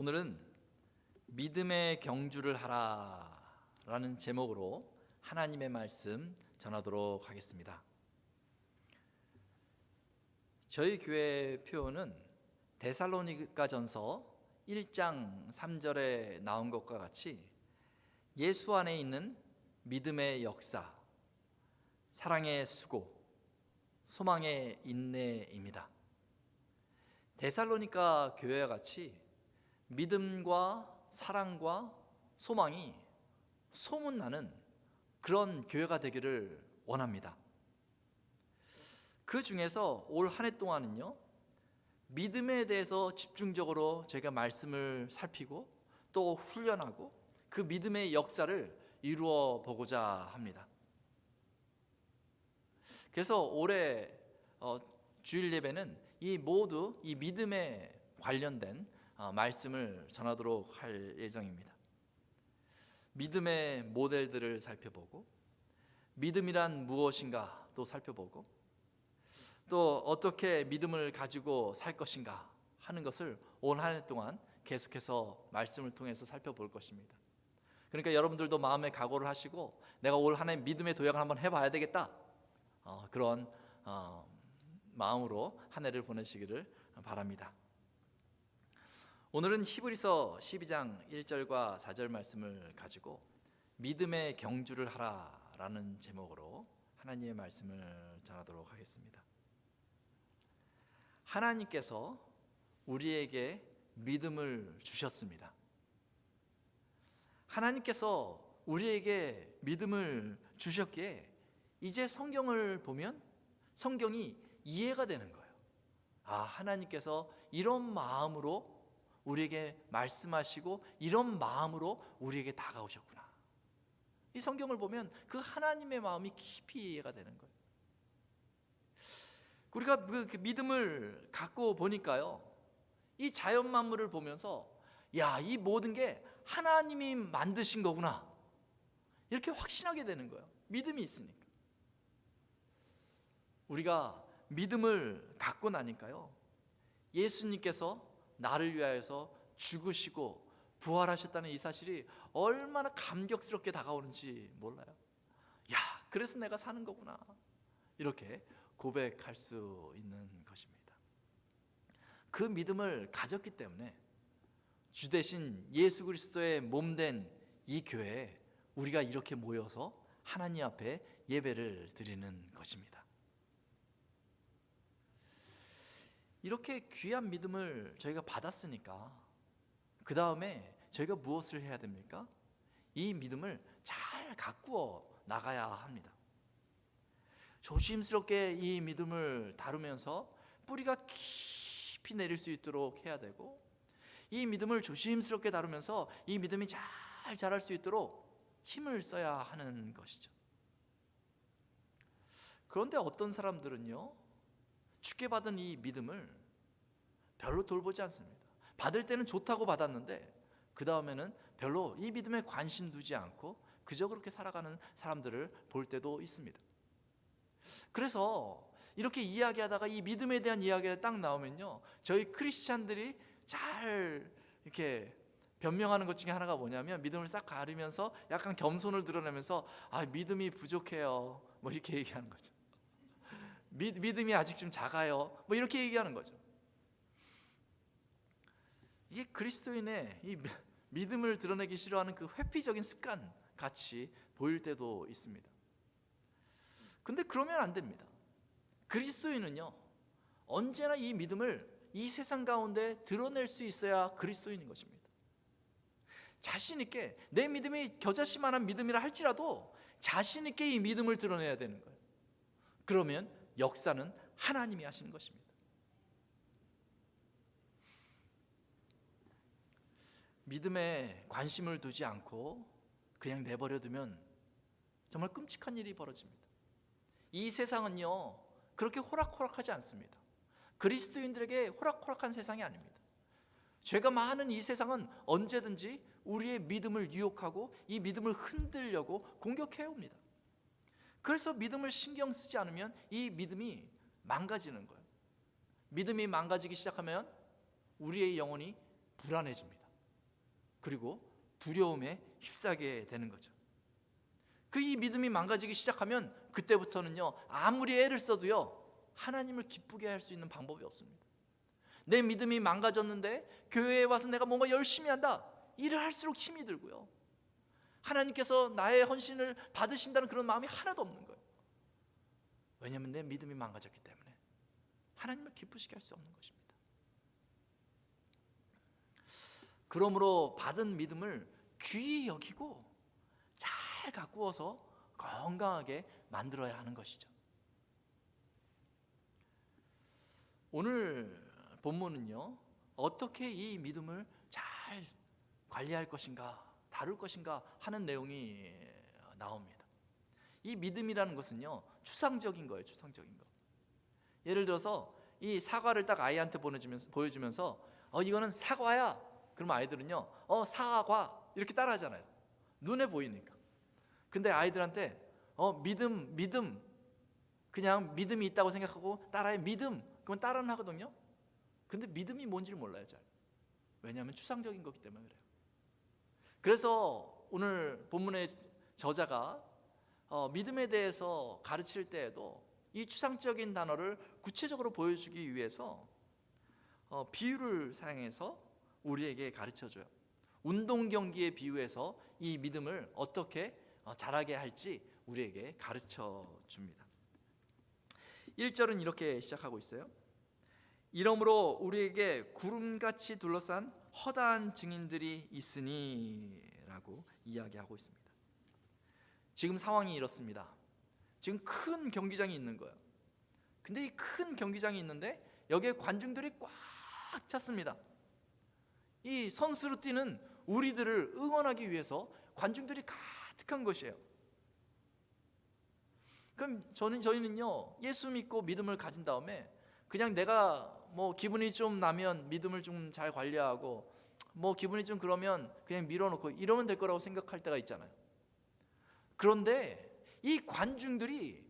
오늘은 믿음의 경주를 하라라는 제목으로 하나님의 말씀 전하도록 하겠습니다. 저희 교회 표어는 데살로니가전서 1장 3절에 나온 것과 같이 예수 안에 있는 믿음의 역사, 사랑의 수고, 소망의 인내입니다. 데살로니가 교회와 같이 믿음과 사랑과 소망이 소문나는 그런 교회가 되기를 원합니다. 그 중에서 올 한 해 동안은요, 믿음에 대해서 집중적으로 저희가 말씀을 살피고 또 훈련하고 그 믿음의 역사를 이루어 보고자 합니다. 그래서 올해 주일 예배는 모두 이 믿음에 관련된 말씀을 전하도록 할 예정입니다. 믿음의 모델들을 살펴보고 믿음이란 무엇인가 또 살펴보고 또 어떻게 믿음을 가지고 살 것인가 하는 것을 올 한 해 동안 계속해서 말씀을 통해서 살펴볼 것입니다. 그러니까 여러분들도 마음의 각오를 하시고 내가 올 한 해 믿음의 도약을 한번 해봐야 되겠다, 그런 마음으로 한 해를 보내시기를 바랍니다. 오늘은 히브리서 12장 1절과 4절 말씀을 가지고 믿음의 경주를 하라라는 제목으로 하나님의 말씀을 전하도록 하겠습니다. 하나님께서 우리에게 믿음을 주셨습니다. 하나님께서 우리에게 믿음을 주셨기에 이제 성경을 보면 성경이 이해가 되는 거예요. 하나님께서 이런 마음으로 우리에게 말씀하시고 이런 마음으로 우리에게 다가오셨구나. 이 성경을 보면 그 하나님의 마음이 깊이 이해가 되는 거예요. 우리가 그 믿음을 갖고 보니까요, 이 자연 만물을 보면서 이 모든 게 하나님이 만드신 거구나, 이렇게 확신하게 되는 거예요. 믿음이 있으니까. 우리가 믿음을 갖고 나니까요, 예수님께서 나를 위하여서 죽으시고 부활하셨다는 이 사실이 얼마나 감격스럽게 다가오는지 몰라요. 그래서 내가 사는 거구나, 이렇게 고백할 수 있는 것입니다. 그 믿음을 가졌기 때문에 주 대신 예수 그리스도의 몸된 이 교회에 우리가 이렇게 모여서 하나님 앞에 예배를 드리는 것입니다. 이렇게 귀한 믿음을 저희가 받았으니까 그 다음에 저희가 무엇을 해야 됩니까? 이 믿음을 잘 가꾸어 나가야 합니다. 조심스럽게 이 믿음을 다루면서 뿌리가 깊이 내릴 수 있도록 해야 되고, 이 믿음을 조심스럽게 다루면서 이 믿음이 잘 자랄 수 있도록 힘을 써야 하는 것이죠. 그런데 어떤 사람들은요, 주께 받은 이 믿음을 별로 돌보지 않습니다. 받을 때는 좋다고 받았는데 그 다음에는 별로 이 믿음에 관심 두지 않고 그저 그렇게 살아가는 사람들을 볼 때도 있습니다. 그래서 이렇게 이야기하다가 이 믿음에 대한 이야기가 딱 나오면요, 저희 크리스찬들이 잘 이렇게 변명하는 것 중에 하나가 뭐냐면, 믿음을 싹 가리면서 약간 겸손을 드러내면서 믿음이 부족해요, 이렇게 얘기하는 거죠. 믿음이 아직 좀 작아요, 이렇게 얘기하는 거죠. 이게 그리스도인의 이 믿음을 드러내기 싫어하는 그 회피적인 습관 같이 보일 때도 있습니다. 근데 그러면 안 됩니다. 그리스도인은요, 언제나 이 믿음을 이 세상 가운데 드러낼 수 있어야 그리스도인인 것입니다. 자신 있게 내 믿음이 겨자씨만한 믿음이라 할지라도 자신 있게 이 믿음을 드러내야 되는 거예요. 그러면 역사는 하나님이 하시는 것입니다. 믿음에 관심을 두지 않고 그냥 내버려두면 정말 끔찍한 일이 벌어집니다. 이 세상은요, 그렇게 호락호락하지 않습니다. 그리스도인들에게 호락호락한 세상이 아닙니다. 죄가 많은 이 세상은 언제든지 우리의 믿음을 유혹하고 이 믿음을 흔들려고 공격해 옵니다. 그래서 믿음을 신경 쓰지 않으면 이 믿음이 망가지는 거예요. 믿음이 망가지기 시작하면 우리의 영혼이 불안해집니다. 그리고 두려움에 휩싸게 되는 거죠. 그 이 믿음이 망가지기 시작하면 그때부터는요, 아무리 애를 써도요, 하나님을 기쁘게 할 수 있는 방법이 없습니다. 내 믿음이 망가졌는데 교회에 와서 내가 뭔가 열심히 한다, 일을 할수록 힘이 들고요, 하나님께서 나의 헌신을 받으신다는 그런 마음이 하나도 없는 거예요. 왜냐하면 내 믿음이 망가졌기 때문에 하나님을 기쁘시게 할 수 없는 것입니다. 그러므로 받은 믿음을 귀히 여기고 잘 가꾸어서 건강하게 만들어야 하는 것이죠. 오늘 본문은요, 어떻게 이 믿음을 잘 관리할 것인가, 다룰 것인가 하는 내용이 나옵니다. 이 믿음이라는 것은요, 추상적인 거예요. 추상적인 거. 예를 들어서 이 사과를 딱 아이한테 보여주면서 이거는 사과야. 그러면 아이들은요, 사과 이렇게 따라하잖아요. 눈에 보이니까. 근데 아이들한테 믿음, 그냥 믿음이 있다고 생각하고 따라해, 믿음, 그러면 따라는 하거든요. 근데 믿음이 뭔지를 몰라요, 잘. 왜냐하면 추상적인 거기 때문에 그래요. 그래서 오늘 본문의 저자가 믿음에 대해서 가르칠 때에도 이 추상적인 단어를 구체적으로 보여주기 위해서 비유를 사용해서 우리에게 가르쳐줘요. 운동 경기에 비유해서 이 믿음을 어떻게 잘하게 할지 우리에게 가르쳐 줍니다. 1절은 이렇게 시작하고 있어요. 이러므로 우리에게 구름같이 둘러싼 허다한 증인들이 있으니 라고 이야기하고 있습니다. 지금 상황이 이렇습니다. 지금 큰 경기장이 있는 거예요. 근데 이 큰 경기장이 있는데 여기에 관중들이 꽉 찼습니다. 이 선수로 뛰는 우리들을 응원하기 위해서 관중들이 가득한 것이에요. 그럼 저희는요, 예수 믿고 믿음을 가진 다음에 그냥 내가 기분이 좀 나면 믿음을 좀 잘 관리하고 기분이 좀 그러면 그냥 밀어놓고 이러면 될 거라고 생각할 때가 있잖아요. 그런데 이 관중들이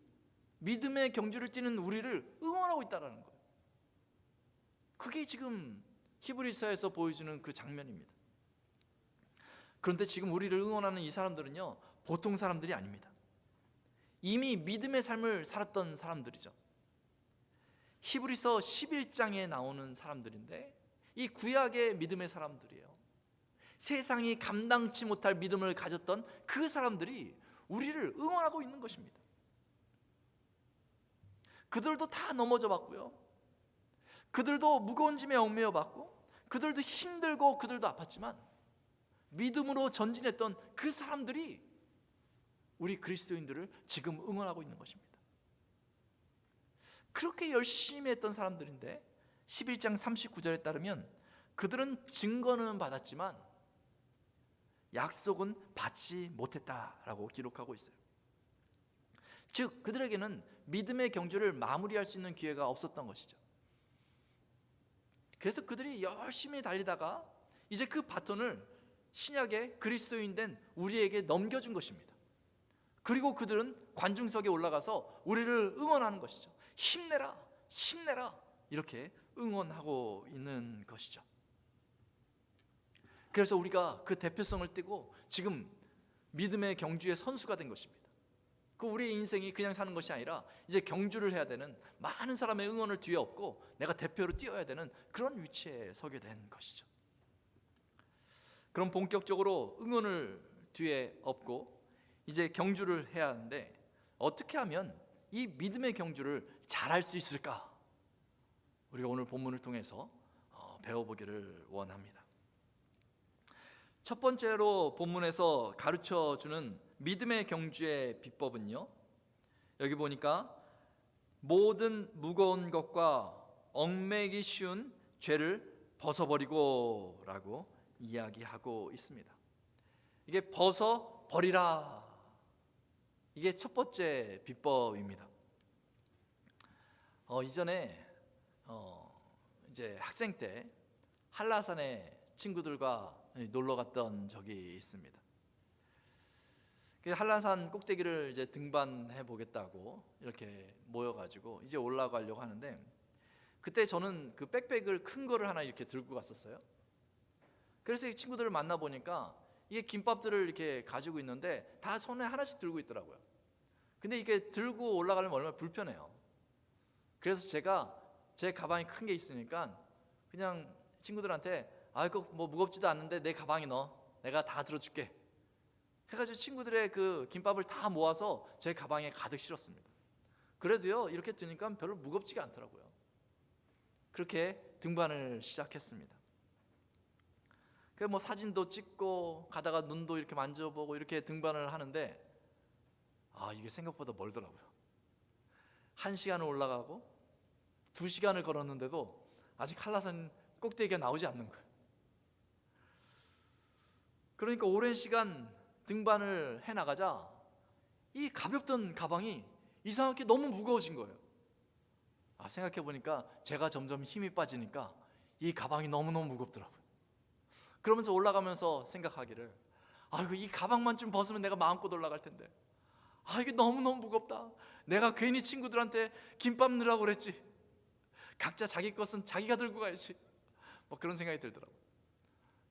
믿음의 경주를 뛰는 우리를 응원하고 있다는 거예요. 그게 지금 히브리서에서 보여주는 그 장면입니다. 그런데 지금 우리를 응원하는 이 사람들은요, 보통 사람들이 아닙니다. 이미 믿음의 삶을 살았던 사람들이죠. 히브리서 11장에 나오는 사람들인데 이 구약의 믿음의 사람들이에요. 세상이 감당치 못할 믿음을 가졌던 그 사람들이 우리를 응원하고 있는 것입니다. 그들도 다 넘어져 봤고요, 그들도 무거운 짐에 얽매여 봤고, 그들도 힘들고 그들도 아팠지만 믿음으로 전진했던 그 사람들이 우리 그리스도인들을 지금 응원하고 있는 것입니다. 그렇게 열심히 했던 사람들인데 11장 39절에 따르면 그들은 증거는 받았지만 약속은 받지 못했다라고 기록하고 있어요. 즉 그들에게는 믿음의 경주를 마무리할 수 있는 기회가 없었던 것이죠. 그래서 그들이 열심히 달리다가 이제 그 바톤을 신약의 그리스도인 된 우리에게 넘겨준 것입니다. 그리고 그들은 관중석에 올라가서 우리를 응원하는 것이죠. 힘내라, 힘내라, 이렇게 응원하고 있는 것이죠. 그래서 우리가 그 대표성을 띠고 지금 믿음의 경주의 선수가 된 것입니다. 그 우리의 인생이 그냥 사는 것이 아니라 이제 경주를 해야 되는, 많은 사람의 응원을 뒤에 업고 내가 대표로 뛰어야 되는 그런 위치에 서게 된 것이죠. 그럼 본격적으로 응원을 뒤에 업고 이제 경주를 해야 하는데 어떻게 하면 이 믿음의 경주를 잘할 수 있을까? 우리가 오늘 본문을 통해서 배워보기를 원합니다. 첫 번째로 본문에서 가르쳐주는 믿음의 경주의 비법은요, 여기 보니까 모든 무거운 것과 얽매기 쉬운 죄를 벗어버리고 라고 이야기하고 있습니다. 이게 벗어버리라, 이게 첫 번째 비법입니다. 이전에 이제 학생 때 한라산에 친구들과 놀러 갔던 적이 있습니다. 한라산 꼭대기를 이제 등반해 보겠다고 이렇게 모여가지고 이제 올라가려고 하는데, 그때 저는 그 백팩을 큰 거를 하나 이렇게 들고 갔었어요. 그래서 이 친구들을 만나 보니까 이게 김밥들을 이렇게 가지고 있는데 다 손에 하나씩 들고 있더라고요. 근데 이게 들고 올라가려면 얼마나 불편해요. 그래서 제가 제 가방이 큰 게 있으니까 그냥 친구들한테 그거 뭐 무겁지도 않는데 내 가방에 넣어, 내가 다 들어줄게 해가지고 친구들의 그 김밥을 다 모아서 제 가방에 가득 실었습니다. 그래도요, 이렇게 드니까 별로 무겁지가 않더라고요. 그렇게 등반을 시작했습니다. 뭐 사진도 찍고 가다가 눈도 이렇게 만져보고 이렇게 등반을 하는데 이게 생각보다 멀더라고요. 1시간을 올라가고 2시간을 걸었는데도 아직 한라산 꼭대기가 나오지 않는 거예요. 그러니까 오랜 시간 등반을 해나가자 이 가볍던 가방이 이상하게 너무 무거워진 거예요. 생각해보니까 제가 점점 힘이 빠지니까 이 가방이 너무너무 무겁더라고요. 그러면서 올라가면서 생각하기를 이 가방만 좀 벗으면 내가 마음껏 올라갈 텐데 이게 너무너무 무겁다. 내가 괜히 친구들한테 김밥 넣으라고 그랬지. 각자 자기 것은 자기가 들고 가야지. 뭐 그런 생각이 들더라고요.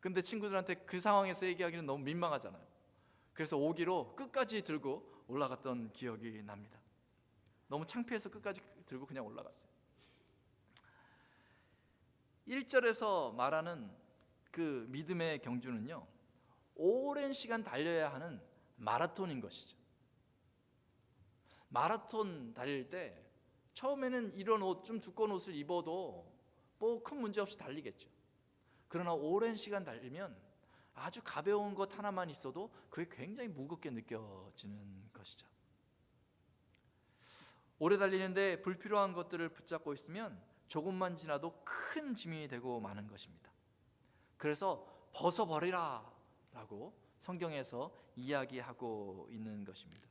근데 친구들한테 그 상황에서 얘기하기는 너무 민망하잖아요. 그래서 오기로 끝까지 들고 올라갔던 기억이 납니다. 너무 창피해서 끝까지 들고 그냥 올라갔어요. 1절에서 말하는 그 믿음의 경주는요, 오랜 시간 달려야 하는 마라톤인 것이죠. 마라톤 달릴 때 처음에는 이런 옷, 좀 두꺼운 옷을 입어도 뭐 큰 문제 없이 달리겠죠. 그러나 오랜 시간 달리면 아주 가벼운 것 하나만 있어도 그게 굉장히 무겁게 느껴지는 것이죠. 오래 달리는데 불필요한 것들을 붙잡고 있으면 조금만 지나도 큰 짐이 되고 마는 것입니다. 그래서 벗어버리라 라고 성경에서 이야기하고 있는 것입니다.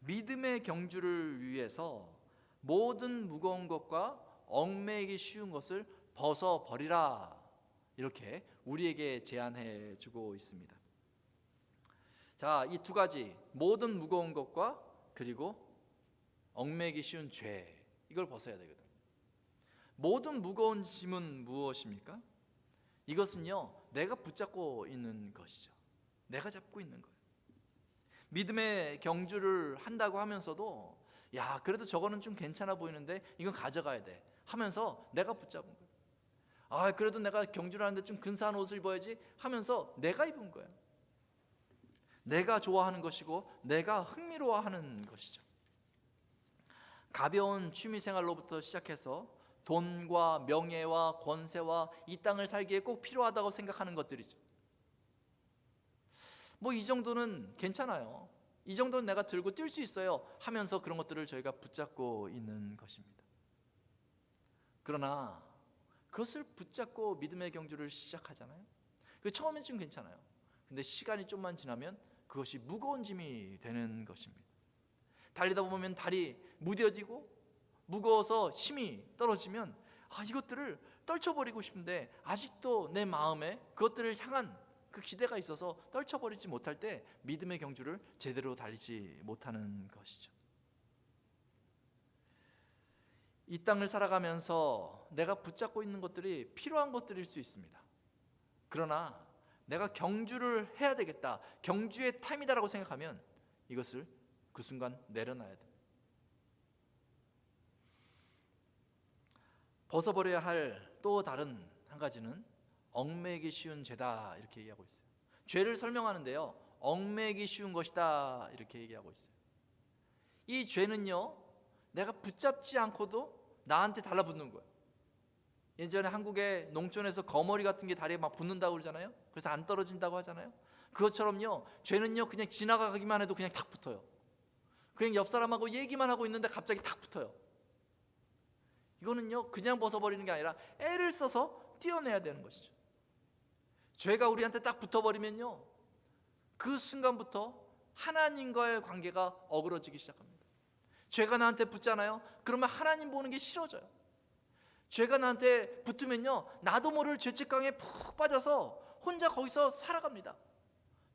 믿음의 경주를 위해서 모든 무거운 것과 얽매이기 쉬운 것을 벗어버리라, 이렇게 우리에게 제안해 주고 있습니다. 자, 이 두 가지, 모든 무거운 것과 그리고 얽매이기 쉬운 죄, 이걸 벗어야 되거든요. 모든 무거운 짐은 무엇입니까? 이것은요, 내가 붙잡고 있는 것이죠. 내가 잡고 있는 거예요. 믿음의 경주를 한다고 하면서도 그래도 저거는 좀 괜찮아 보이는데 이건 가져가야 돼 하면서 내가 붙잡은 거예요. 그래도 내가 경주를 하는데 좀 근사한 옷을 입어야지 하면서 내가 입은 거예요. 내가 좋아하는 것이고 내가 흥미로워하는 것이죠. 가벼운 취미생활로부터 시작해서 돈과 명예와 권세와 이 땅을 살기에 꼭 필요하다고 생각하는 것들이죠. 뭐 이 정도는 괜찮아요. 이 정도는 내가 들고 뛸 수 있어요 하면서 그런 것들을 저희가 붙잡고 있는 것입니다. 그러나 그것을 붙잡고 믿음의 경주를 시작하잖아요. 그 처음엔 좀 괜찮아요. 근데 시간이 좀만 지나면 그것이 무거운 짐이 되는 것입니다. 달리다 보면 다리 무뎌지고 무거워서 힘이 떨어지면 이것들을 떨쳐버리고 싶은데 아직도 내 마음에 그것들을 향한 그 기대가 있어서 떨쳐버리지 못할 때 믿음의 경주를 제대로 달리지 못하는 것이죠. 이 땅을 살아가면서 내가 붙잡고 있는 것들이 필요한 것들일 수 있습니다. 그러나 내가 경주를 해야 되겠다, 경주의 타임이다라고 생각하면 이것을 그 순간 내려놔야 돼요. 벗어버려야 할 또 다른 한 가지는 얽매이기 쉬운 죄다, 이렇게 얘기하고 있어요. 죄를 설명하는데요, 얽매이기 쉬운 것이다 이렇게 얘기하고 있어요. 이 죄는요, 내가 붙잡지 않고도 나한테 달라붙는 거예요. 예전에 한국의 농촌에서 거머리 같은 게 다리에 막 붙는다고 그러잖아요. 그래서 안 떨어진다고 하잖아요. 그것처럼요, 죄는요 그냥 지나가기만 해도 그냥 탁 붙어요. 그냥 옆 사람하고 얘기만 하고 있는데 갑자기 탁 붙어요. 이거는요 그냥 벗어버리는 게 아니라 애를 써서 떼어내야 되는 것이죠. 죄가 우리한테 딱 붙어버리면요, 그 순간부터 하나님과의 관계가 어그러지기 시작합니다. 죄가 나한테 붙잖아요. 그러면 하나님 보는 게 싫어져요. 죄가 나한테 붙으면요, 나도 모를 죄책감에 푹 빠져서 혼자 거기서 살아갑니다.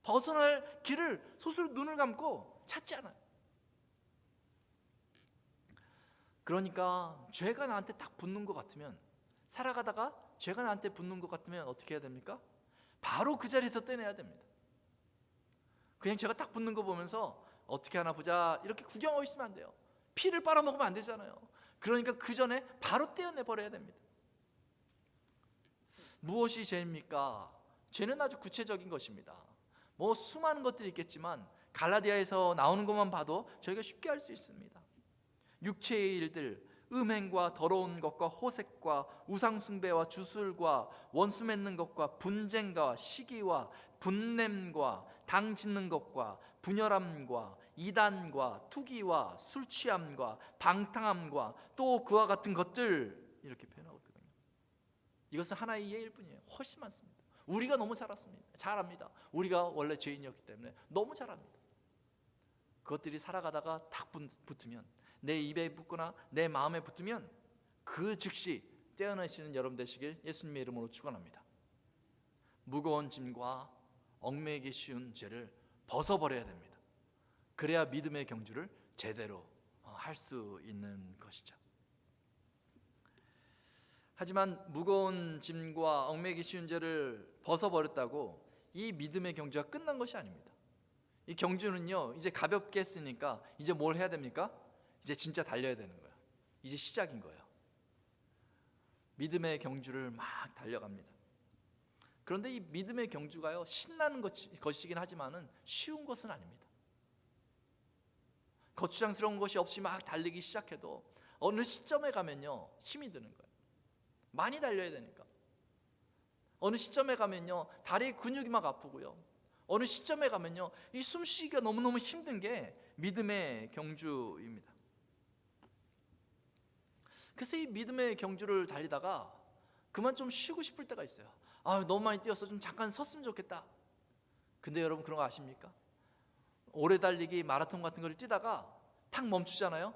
벗어날 길을 스스로 눈을 감고 찾지 않아요. 그러니까 죄가 나한테 딱 붙는 것 같으면, 살아가다가 죄가 나한테 붙는 것 같으면 어떻게 해야 됩니까? 바로 그 자리에서 떼내야 됩니다. 그냥 제가 딱 붙는 거 보면서 어떻게 하나 보자 이렇게 구경하고 있으면 안 돼요. 피를 빨아먹으면 안 되잖아요. 그러니까 그 전에 바로 떼어내버려야 됩니다. 무엇이 죄입니까? 죄는 아주 구체적인 것입니다. 뭐 수많은 것들이 있겠지만 갈라디아에서 나오는 것만 봐도 저희가 쉽게 알 수 있습니다. 육체의 일들, 음행과 더러운 것과 호색과 우상숭배와 주술과 원수 맺는 것과 분쟁과 시기와 분냄과 당 짓는 것과 분열함과 이단과 투기와 술 취함과 방탕함과 또 그와 같은 것들, 이렇게 표현하고 있거든요. 이것은 하나의 예일 뿐이에요. 훨씬 많습니다. 우리가 너무 잘합니다. 우리가 원래 죄인이었기 때문에 너무 잘합니다. 그것들이 살아가다가 탁 붙으면, 내 입에 붙거나 내 마음에 붙으면 그 즉시 떼어내시는 여러분 되시길 예수님의 이름으로 축원합니다. 무거운 짐과 얽매이기 쉬운 죄를 벗어버려야 됩니다. 그래야 믿음의 경주를 제대로 할 수 있는 것이죠. 하지만 무거운 짐과 얽매이기 쉬운 죄를 벗어버렸다고 이 믿음의 경주가 끝난 것이 아닙니다. 이 경주는요, 이제 가볍게 했으니까 이제 뭘 해야 됩니까? 이제 진짜 달려야 되는 거예요. 이제 시작인 거예요. 믿음의 경주를 막 달려갑니다. 그런데 이 믿음의 경주가요, 신나는 것이긴 하지만은 쉬운 것은 아닙니다. 거추장스러운 것이 없이 막 달리기 시작해도 어느 시점에 가면요, 힘이 드는 거예요. 많이 달려야 되니까. 어느 시점에 가면요, 다리 근육이 막 아프고요. 어느 시점에 가면요, 이 숨쉬기가 너무너무 힘든 게 믿음의 경주입니다. 그래서 이 믿음의 경주를 달리다가 그만 좀 쉬고 싶을 때가 있어요. 너무 많이 뛰어서 좀 잠깐 섰으면 좋겠다. 근데 여러분 그런 거 아십니까? 오래 달리기 마라톤 같은 걸 뛰다가 탁 멈추잖아요.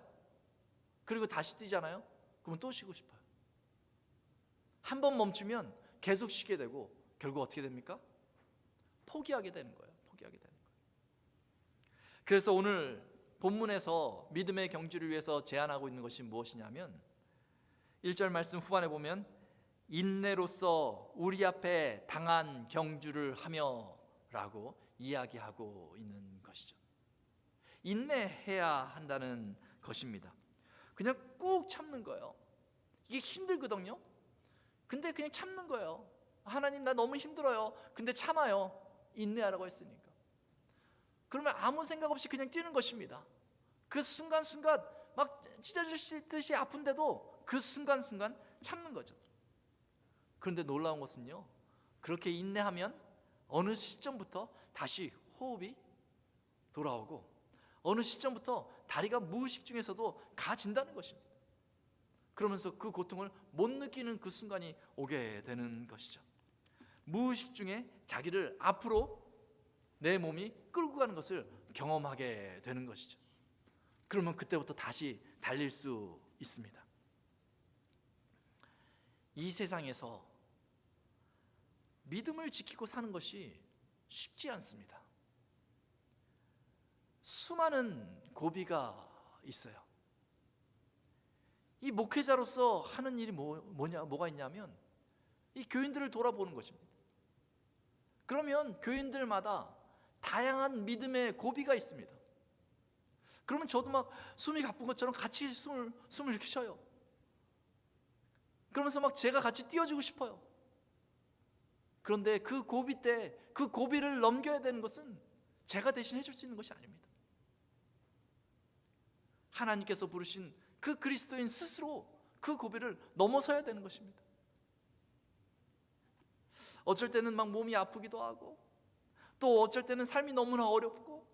그리고 다시 뛰잖아요. 그러면 또 쉬고 싶어요. 한 번 멈추면 계속 쉬게 되고 결국 어떻게 됩니까? 포기하게 되는 거예요. 그래서 오늘 본문에서 믿음의 경주를 위해서 제안하고 있는 것이 무엇이냐면 1절 말씀 후반에 보면 인내로서 우리 앞에 당한 경주를 하며 라고 이야기하고 있는 것이죠. 인내해야 한다는 것입니다. 그냥 꾹 참는 거예요. 이게 힘들거든요. 근데 그냥 참는 거예요. 하나님, 나 너무 힘들어요. 근데 참아요. 인내하라고 했으니까. 그러면 아무 생각 없이 그냥 뛰는 것입니다. 그 순간순간 막 찢어지듯이 아픈데도 그 순간순간 참는 거죠. 그런데 놀라운 것은요, 그렇게 인내하면 어느 시점부터 다시 호흡이 돌아오고 어느 시점부터 다리가 무의식 중에서도 가진다는 것입니다. 그러면서 그 고통을 못 느끼는 그 순간이 오게 되는 것이죠. 무의식 중에 자기를 앞으로 내 몸이 끌고 가는 것을 경험하게 되는 것이죠. 그러면 그때부터 다시 달릴 수 있습니다. 이 세상에서 믿음을 지키고 사는 것이 쉽지 않습니다. 수많은 고비가 있어요. 이 목회자로서 하는 일이 뭐가 있냐면 이 교인들을 돌아보는 것입니다. 그러면 교인들마다 다양한 믿음의 고비가 있습니다. 그러면 저도 막 숨이 가쁜 것처럼 같이 숨을 이렇게 쉬어요. 그러면서 막 제가 같이 뛰어주고 싶어요. 그런데 그 고비 때 그 고비를 넘겨야 되는 것은 제가 대신 해줄 수 있는 것이 아닙니다. 하나님께서 부르신 그 그리스도인 스스로 그 고비를 넘어서야 되는 것입니다. 어쩔 때는 막 몸이 아프기도 하고 또 어쩔 때는 삶이 너무나 어렵고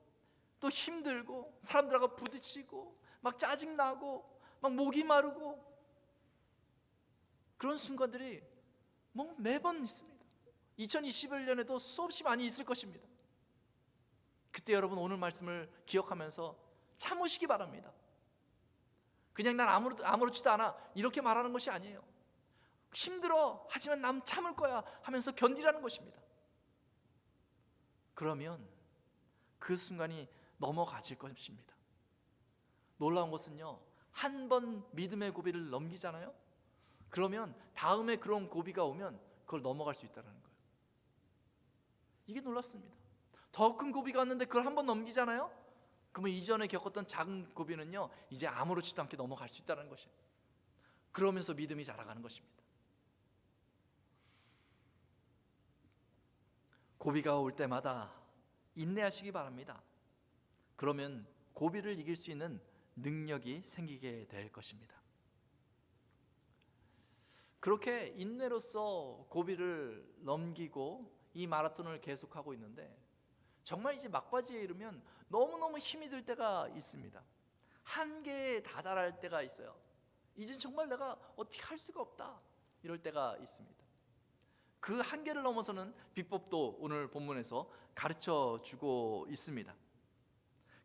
또 힘들고 사람들하고 부딪히고 막 짜증나고 막 목이 마르고 그런 순간들이 뭐 매번 있습니다. 2021년에도 수없이 많이 있을 것입니다. 그때 여러분 오늘 말씀을 기억하면서 참으시기 바랍니다. 그냥 난 아무렇지도 않아 이렇게 말하는 것이 아니에요. 힘들어 하지만 난 참을 거야 하면서 견디라는 것입니다. 그러면 그 순간이 넘어가질 것입니다. 놀라운 것은요, 한 번 믿음의 고비를 넘기잖아요. 그러면 다음에 그런 고비가 오면 그걸 넘어갈 수 있다는 거예요. 이게 놀랍습니다. 더 큰 고비가 왔는데 그걸 한번 넘기잖아요. 그러면 이전에 겪었던 작은 고비는요, 이제 아무렇지도 않게 넘어갈 수 있다는 것이에요. 그러면서 믿음이 자라가는 것입니다. 고비가 올 때마다 인내하시기 바랍니다. 그러면 고비를 이길 수 있는 능력이 생기게 될 것입니다. 그렇게 인내로서 고비를 넘기고 이 마라톤을 계속하고 있는데, 정말 이제 막바지에 이르면 너무너무 힘이 들 때가 있습니다. 한계에 다다를 때가 있어요. 이젠 정말 내가 어떻게 할 수가 없다, 이럴 때가 있습니다. 그 한계를 넘어서는 비법도 오늘 본문에서 가르쳐 주고 있습니다.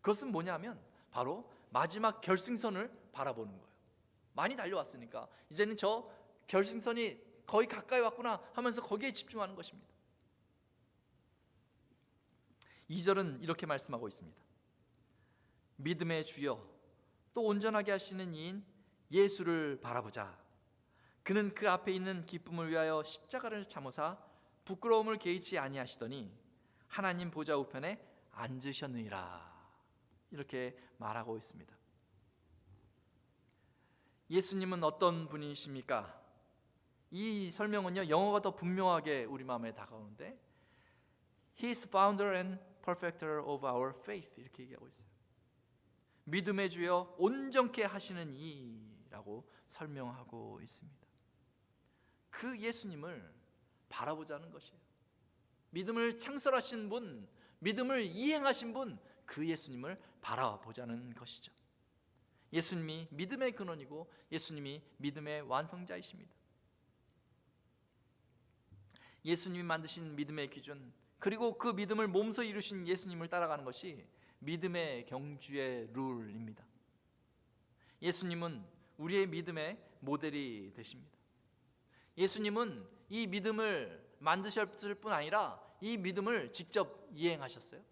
그것은 뭐냐면 바로 마지막 결승선을 바라보는 거예요. 많이 달려왔으니까 이제는 저 결승선이 거의 가까이 왔구나 하면서 거기에 집중하는 것입니다. 2절은 이렇게 말씀하고 있습니다. 믿음의 주여, 또 온전하게 하시는 이인 예수를 바라보자. 그는 그 앞에 있는 기쁨을 위하여 십자가를 참으사 부끄러움을 개의치 아니하시더니 하나님 보좌 우편에 앉으셨느니라. 이렇게 말하고 있습니다. 예수님은 어떤 분이십니까? 이 설명은요, 영어가 더 분명하게 우리 마음에 다가오는데 He is founder and perfecter of our faith, 이렇게 얘기하고 있어요. 믿음의 주여, 온전케 하시는 이라고 설명하고 있습니다. 그 예수님을 바라보자는 것이에요. 믿음을 창설하신 분, 믿음을 이행하신 분, 그 예수님을 바라보자는 것이죠. 예수님이 믿음의 근원이고 예수님이 믿음의 완성자이십니다. 예수님이 만드신 믿음의 기준, 그리고 그 믿음을 몸소 이루신 예수님을 따라가는 것이 믿음의 경주의 룰입니다. 예수님은 우리의 믿음의 모델이 되십니다. 예수님은 이 믿음을 만드셨을 뿐 아니라 이 믿음을 직접 이행하셨어요.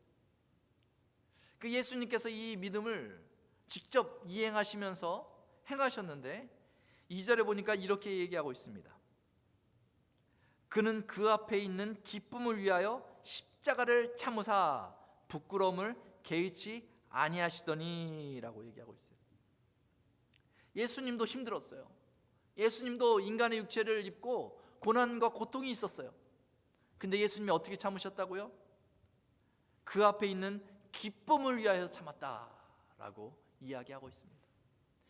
그 예수님께서 이 믿음을 직접 이행하시면서 행하셨는데 2절에 보니까 이렇게 얘기하고 있습니다. 그는 그 앞에 있는 기쁨을 위하여 십자가를 참으사 부끄러움을 개의치 아니하시더니 라고 얘기하고 있어요. 예수님도 힘들었어요. 예수님도 인간의 육체를 입고 고난과 고통이 있었어요. 근데 예수님이 어떻게 참으셨다고요? 그 앞에 있는 기쁨을 위하여 참았다라고 이야기하고 있습니다.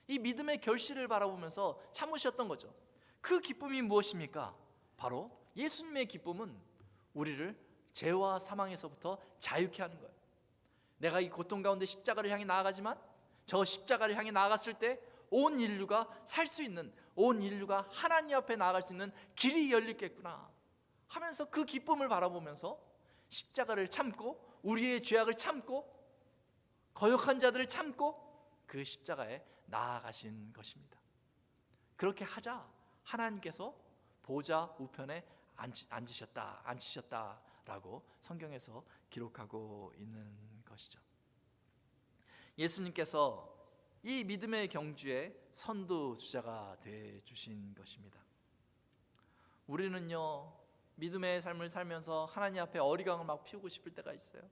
이 믿음의 결실을 바라보면서 참으셨던 거죠. 그 기쁨이 무엇입니까? 바로 예수님의 기쁨은 우리를 죄와 사망에서부터 자유케 하는 거예요. 내가 이 고통 가운데 십자가를 향해 나아가지만 저 십자가를 향해 나아갔을 때 온 인류가 살 수 있는, 온 인류가 하나님 앞에 나아갈 수 있는 길이 열리겠구나 하면서 그 기쁨을 바라보면서 십자가를 참고 우리의 죄악을 참고 거역한 자들을 참고 그 십자가에 나아가신 것입니다. 그렇게 하자 하나님께서 보좌 우편에 앉으셨다라고 성경에서 기록하고 있는 것이죠. 예수님께서 이 믿음의 경주의 선두주자가 되어 주신 것입니다. 우리는요, 믿음의 삶을 살면서 하나님 앞에 어리광을 막 피우고 싶을 때가 있어요.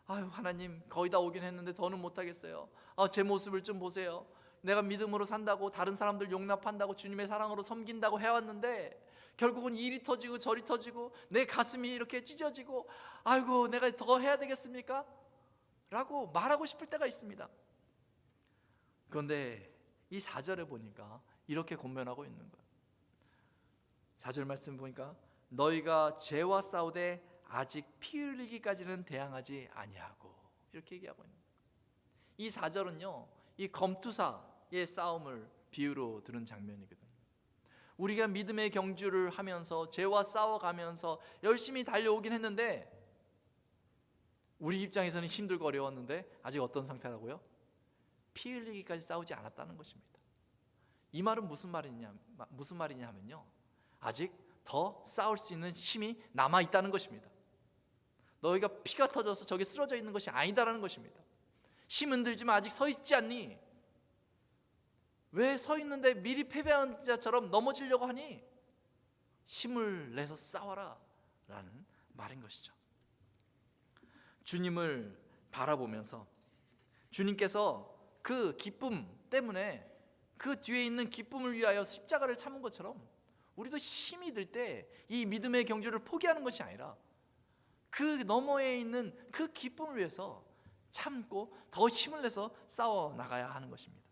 아유, 하나님 거의 다 오긴 했는데 더는 못하겠어요. 제 모습을 좀 보세요. 내가 믿음으로 산다고, 다른 사람들 용납한다고, 주님의 사랑으로 섬긴다고 해왔는데 결국은 이리 터지고 저리 터지고 내 가슴이 이렇게 찢어지고, 아이고 내가 더 해야 되겠습니까? 라고 말하고 싶을 때가 있습니다. 그런데 이 4절에 보니까 이렇게 권면하고 있는 거예요. 4절 말씀 보니까 너희가 죄와 싸우되 아직 피 흘리기까지는 대항하지 아니하고, 이렇게 얘기하고 있는 거예요. 이 4절은요, 이 검투사의 싸움을 비유로 들은 장면이거든요. 우리가 믿음의 경주를 하면서 죄와 싸워가면서 열심히 달려오긴 했는데 우리 입장에서는 힘들고 어려웠는데 아직 어떤 상태라고요? 피 흘리기까지 싸우지 않았다는 것입니다. 이 말은 무슨 말이냐 하면요, 아직 더 싸울 수 있는 힘이 남아있다는 것입니다. 너희가 피가 터져서 저기 쓰러져 있는 것이 아니다라는 것입니다. 힘은 들지만 아직 서 있지 않니? 왜 서 있는데 미리 패배한 자처럼 넘어지려고 하니? 힘을 내서 싸워라 라는 말인 것이죠. 주님을 바라보면서 주님께서 그 기쁨 때문에 그 뒤에 있는 기쁨을 위하여 십자가를 참은 것처럼 우리도 힘이 들 때 이 믿음의 경주를 포기하는 것이 아니라 그 너머에 있는 그 기쁨을 위해서 참고 더 힘을 내서 싸워 나가야 하는 것입니다.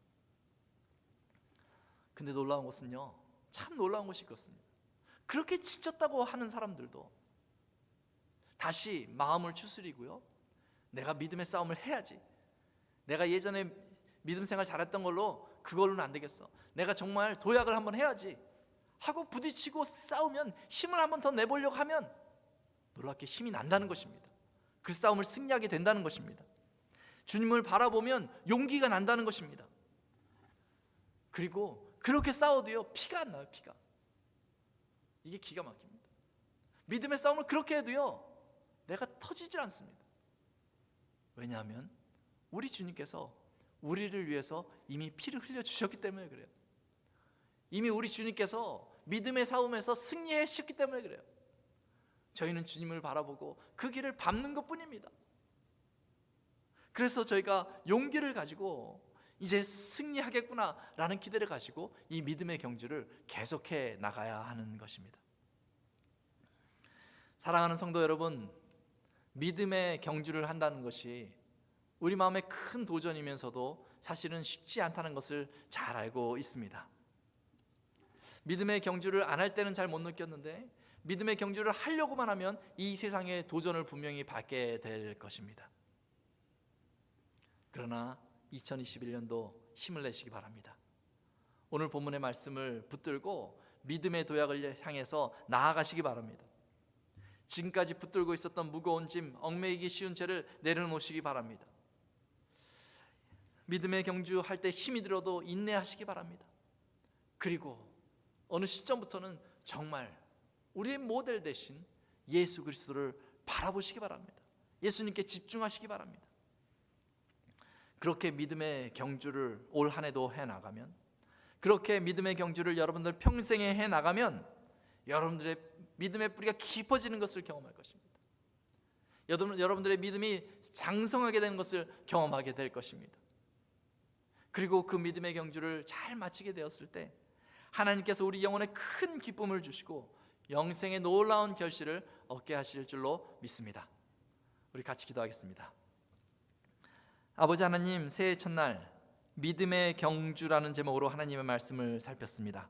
근데 놀라운 것은요, 참 놀라운 것이 그렇습니다. 그렇게 지쳤다고 하는 사람들도 다시 마음을 추스리고요, 내가 믿음의 싸움을 해야지, 내가 예전에 믿음 생활 잘했던 걸로 그걸로는 안 되겠어, 내가 정말 도약을 한번 해야지 하고 부딪히고 싸우면, 힘을 한번 더 내보려고 하면 놀랍게 힘이 난다는 것입니다. 그 싸움을 승리하게 된다는 것입니다. 주님을 바라보면 용기가 난다는 것입니다. 그리고 그렇게 싸워도요, 피가 안 나요. 피가. 이게 기가 막힙니다. 믿음의 싸움을 그렇게 해도요, 내가 터지질 않습니다. 왜냐하면 우리 주님께서 우리를 위해서 이미 피를 흘려주셨기 때문에 그래요. 이미 우리 주님께서 믿음의 싸움에서 승리하셨기 때문에 그래요. 저희는 주님을 바라보고 그 길을 밟는 것뿐입니다. 그래서 저희가 용기를 가지고 이제 승리하겠구나 라는 기대를 가지고 이 믿음의 경주를 계속해 나가야 하는 것입니다. 사랑하는 성도 여러분, 믿음의 경주를 한다는 것이 우리 마음에 큰 도전이면서도 사실은 쉽지 않다는 것을 잘 알고 있습니다. 믿음의 경주를 안 할 때는 잘 못 느꼈는데 믿음의 경주를 하려고만 하면 이 세상의 도전을 분명히 받게 될 것입니다. 그러나 2021년도 힘을 내시기 바랍니다. 오늘 본문의 말씀을 붙들고 믿음의 도약을 향해서 나아가시기 바랍니다. 지금까지 붙들고 있었던 무거운 짐, 얽매이기 쉬운 죄를 내려놓으시기 바랍니다. 믿음의 경주할 때 힘이 들어도 인내하시기 바랍니다. 그리고 어느 시점부터는 정말 우리의 모델 되신 예수 그리스도를 바라보시기 바랍니다. 예수님께 집중하시기 바랍니다. 그렇게 믿음의 경주를 올 한 해도 해나가면, 그렇게 믿음의 경주를 여러분들 평생에 해나가면 여러분들의 믿음의 뿌리가 깊어지는 것을 경험할 것입니다. 여러분들의 믿음이 장성하게 되는 것을 경험하게 될 것입니다. 그리고 그 믿음의 경주를 잘 마치게 되었을 때 하나님께서 우리 영혼에 큰 기쁨을 주시고 영생의 놀라운 결실을 얻게 하실 줄로 믿습니다. 우리 같이 기도하겠습니다. 아버지 하나님, 새해 첫날 믿음의 경주라는 제목으로 하나님의 말씀을 살폈습니다.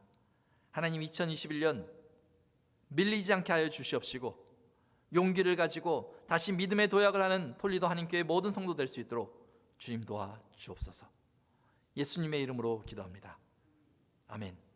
하나님, 2021년 밀리지 않게 하여 주시옵시고 용기를 가지고 다시 믿음의 도약을 하는 톨리도 한인교회 모든 성도 될 수 있도록 주님 도와 주옵소서. 예수님의 이름으로 기도합니다. 아멘.